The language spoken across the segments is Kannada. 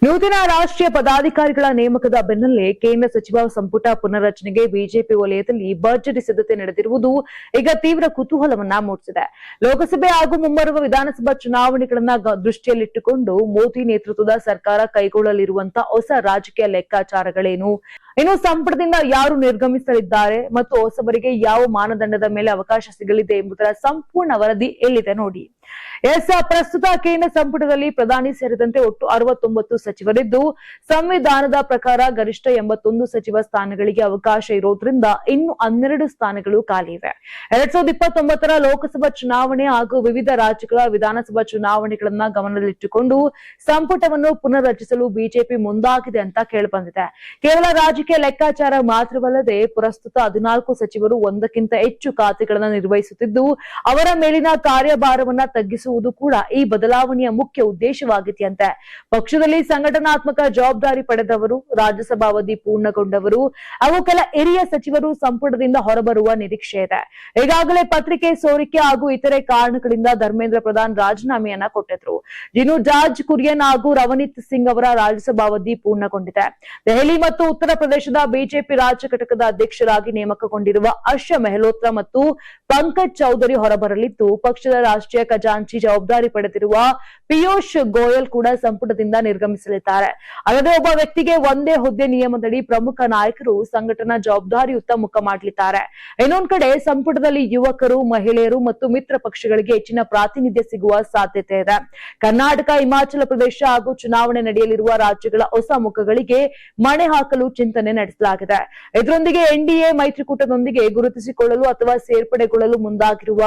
ನೂತನ ರಾಷ್ಟ್ರೀಯ ಪದಾಧಿಕಾರಿಗಳ ನೇಮಕದ ಬೆನ್ನಲ್ಲೇ ಕೇಂದ್ರ ಸಚಿವ ಸಂಪುಟ ಪುನರ್ರಚನೆಗೆ ಬಿಜೆಪಿ ವಲಯದಲ್ಲಿ ಭರ್ಜರಿ ಸಿದ್ಧತೆ ನಡೆದಿರುವುದು ಈಗ ತೀವ್ರ ಕುತೂಹಲವನ್ನ ಮೂಡಿಸಿದೆ. ಲೋಕಸಭೆ ಹಾಗೂ ಮುಂಬರುವ ವಿಧಾನಸಭಾ ಚುನಾವಣೆಗಳನ್ನ ದೃಷ್ಟಿಯಲ್ಲಿಟ್ಟುಕೊಂಡು ಮೋದಿ ನೇತೃತ್ವದ ಸರ್ಕಾರ ಕೈಗೊಳ್ಳಲಿರುವಂತಹ ಹೊಸ ರಾಜಕೀಯ ಲೆಕ್ಕಾಚಾರಗಳೇನು, ಇನ್ನು ಸಂಪುಟದಿಂದ ಯಾರು ನಿರ್ಗಮಿಸಲಿದ್ದಾರೆ ಮತ್ತು ಹೊಸಬರಿಗೆ ಯಾವ ಮಾನದಂಡದ ಮೇಲೆ ಅವಕಾಶ ಸಿಗಲಿದೆ ಎಂಬುದರ ಸಂಪೂರ್ಣ ವರದಿ ಎಲ್ಲಿದೆ ನೋಡಿ. ಪ್ರಸ್ತುತ ಕೇಂದ್ರ ಸಂಪುಟದಲ್ಲಿ ಪ್ರಧಾನಿ ಸೇರಿದಂತೆ ಒಟ್ಟು 69 ಸಚಿವರಿದ್ದು, ಸಂವಿಧಾನದ ಪ್ರಕಾರ ಗರಿಷ್ಠ 81 ಸಚಿವ ಸ್ಥಾನಗಳಿಗೆ ಅವಕಾಶ ಇರೋದ್ರಿಂದ ಇನ್ನು 12 ಸ್ಥಾನಗಳು ಖಾಲಿ ಇವೆ. 2029ರ ಲೋಕಸಭಾ ಚುನಾವಣೆ ಹಾಗೂ ವಿವಿಧ ರಾಜ್ಯಗಳ ವಿಧಾನಸಭಾ ಚುನಾವಣೆಗಳನ್ನ ಗಮನದಲ್ಲಿಟ್ಟುಕೊಂಡು ಸಂಪುಟವನ್ನು ಪುನರ್ರಚಿಸಲು ಬಿಜೆಪಿ ಮುಂದಾಗಿದೆ ಅಂತ ಕೇಳಿಬಂದಿದೆ. ಕೇವಲ ರಾಜಕೀಯ ಲೆಕ್ಕಾಚಾರ ಮಾತ್ರವಲ್ಲದೆ ಪ್ರಸ್ತುತ 14 ಸಚಿವರು ಒಂದಕ್ಕಿಂತ ಹೆಚ್ಚು ಖಾತೆಗಳನ್ನು ನಿರ್ವಹಿಸುತ್ತಿದ್ದು, ಅವರ ಮೇಲಿನ ಕಾರ್ಯಭಾರವನ್ನ ತಗ್ಗಿಸುವುದು ಕೂಡ ಈ ಬದಲಾವಣೆಯ ಮುಖ್ಯ ಉದ್ದೇಶವಾಗಿದೆಯಂತೆ. ಪಕ್ಷದಲ್ಲಿ ಸಂಘಟನಾತ್ಮಕ ಜವಾಬ್ದಾರಿ ಪಡೆದವರು, ರಾಜ್ಯಸಭಾ ಅವಧಿ ಪೂರ್ಣಗೊಂಡವರು ಹಾಗೂ ಕೆಲ ಹಿರಿಯ ಸಚಿವರು ಸಂಪುಟದಿಂದ ಹೊರಬರುವ ನಿರೀಕ್ಷೆ ಇದೆ. ಈಗಾಗಲೇ ಪತ್ರಿಕೆ ಸೋರಿಕೆ ಹಾಗೂ ಇತರೆ ಕಾರಣಗಳಿಂದ ಧರ್ಮೇಂದ್ರ ಪ್ರಧಾನ್ ರಾಜೀನಾಮೆಯನ್ನ ಕೊಟ್ಟಿದ್ರು. ಜಿನು ಜಾರ್ಜ್ ಕುರಿಯನ್ ಹಾಗೂ ರವನೀತ್ ಸಿಂಗ್ ಅವರ ರಾಜ್ಯಸಭಾ ಅವಧಿ ಪೂರ್ಣಗೊಂಡಿದೆ. ದೆಹಲಿ ಮತ್ತು ಉತ್ತರ ಪ್ರದೇಶದ ಬಿಜೆಪಿ ರಾಜ್ಯ ಘಟಕದ ಅಧ್ಯಕ್ಷರಾಗಿ ನೇಮಕಗೊಂಡಿರುವ ಹರ್ಷ ಮೆಹ್ಲೋತ್ರ ಮತ್ತು ಪಂಕಜ್ ಚೌಧರಿ ಹೊರಬರಲಿದ್ದು, ಪಕ್ಷದ ರಾಷ್ಟ್ರೀಯ ಖಜಾಂಚಿ ಜವಾಬ್ದಾರಿ ಪಡೆದಿರುವ ಪಿಯೂಷ್ ಗೋಯಲ್ ಕೂಡ ಸಂಪುಟದಿಂದ ನಿರ್ಗಮಿಸಲಿದ್ದಾರೆ. ಅಲ್ಲದೆ ಒಬ್ಬ ವ್ಯಕ್ತಿಗೆ ಒಂದೇ ಹುದ್ದೆ ನಿಯಮದಡಿ ಪ್ರಮುಖ ನಾಯಕರು ಸಂಘಟನಾ ಜವಾಬ್ದಾರಿಯುತ ಮುಖ ಮಾಡಲಿದ್ದಾರೆ. ಇನ್ನೊಂದು ಕಡೆ ಸಂಪುಟದಲ್ಲಿ ಯುವಕರು, ಮಹಿಳೆಯರು ಮತ್ತು ಮಿತ್ರ ಪಕ್ಷಗಳಿಗೆ ಹೆಚ್ಚಿನ ಪ್ರಾತಿನಿಧ್ಯ ಸಿಗುವ ಸಾಧ್ಯತೆ ಇದೆ. ಕರ್ನಾಟಕ, ಹಿಮಾಚಲ ಪ್ರದೇಶ ಹಾಗೂ ಚುನಾವಣೆ ನಡೆಯಲಿರುವ ರಾಜ್ಯಗಳ ಹೊಸ ಮುಖಗಳಿಗೆ ಮಣೆ ಹಾಕಲು ಚಿಂತನೆ ನಡೆಸಲಾಗಿದೆ. ಇದರೊಂದಿಗೆ ಎನ್ಡಿಎ ಮೈತ್ರಿಕೂಟದೊಂದಿಗೆ ಗುರುತಿಸಿಕೊಳ್ಳಲು ಅಥವಾ ಸೇರ್ಪಡೆಗೊಳ್ಳಲು ಮುಂದಾಗಿರುವ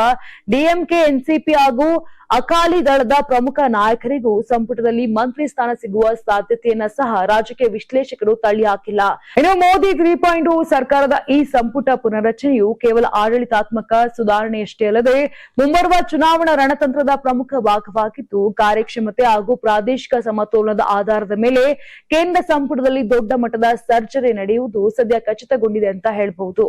ಡಿಎಂಕೆ, ಎನ್ಸಿಪಿ ಹಾಗೂ ಅಕಾಲಿ ದಳದ ಪ್ರಮುಖ ನಾಯಕರಿಗೂ ಸಂಪುಟದಲ್ಲಿ ಮಂತ್ರಿ ಸ್ಥಾನ ಸಿಗುವ ಸಾಧ್ಯತೆಯನ್ನ ಸಹ ರಾಜಕೀಯ ವಿಶ್ಲೇಷಕರು ತಳ್ಳಿ ಹಾಕಿಲ್ಲ. ಇನ್ನು ಮೋದಿ 3.0 ಸರ್ಕಾರದ ಈ ಸಂಪುಟ ಪುನರ್ರಚನೆಯು ಕೇವಲ ಆಡಳಿತಾತ್ಮಕ ಸುಧಾರಣೆಯಷ್ಟೇ ಅಲ್ಲದೆ ಮುಂಬರುವ ಚುನಾವಣಾ ರಣತಂತ್ರದ ಪ್ರಮುಖ ಭಾಗವಾಗಿದ್ದು, ಕಾರ್ಯಕ್ಷಮತೆ ಹಾಗೂ ಪ್ರಾದೇಶಿಕ ಸಮತೋಲನದ ಆಧಾರದ ಮೇಲೆ ಕೇಂದ್ರ ಸಂಪುಟದಲ್ಲಿ ದೊಡ್ಡ ಮಟ್ಟದ ಸರ್ಜರಿ ನಡೆಯುವುದು ಸದ್ಯ ಖಚಿತಗೊಂಡಿದೆ ಅಂತ ಹೇಳಬಹುದು.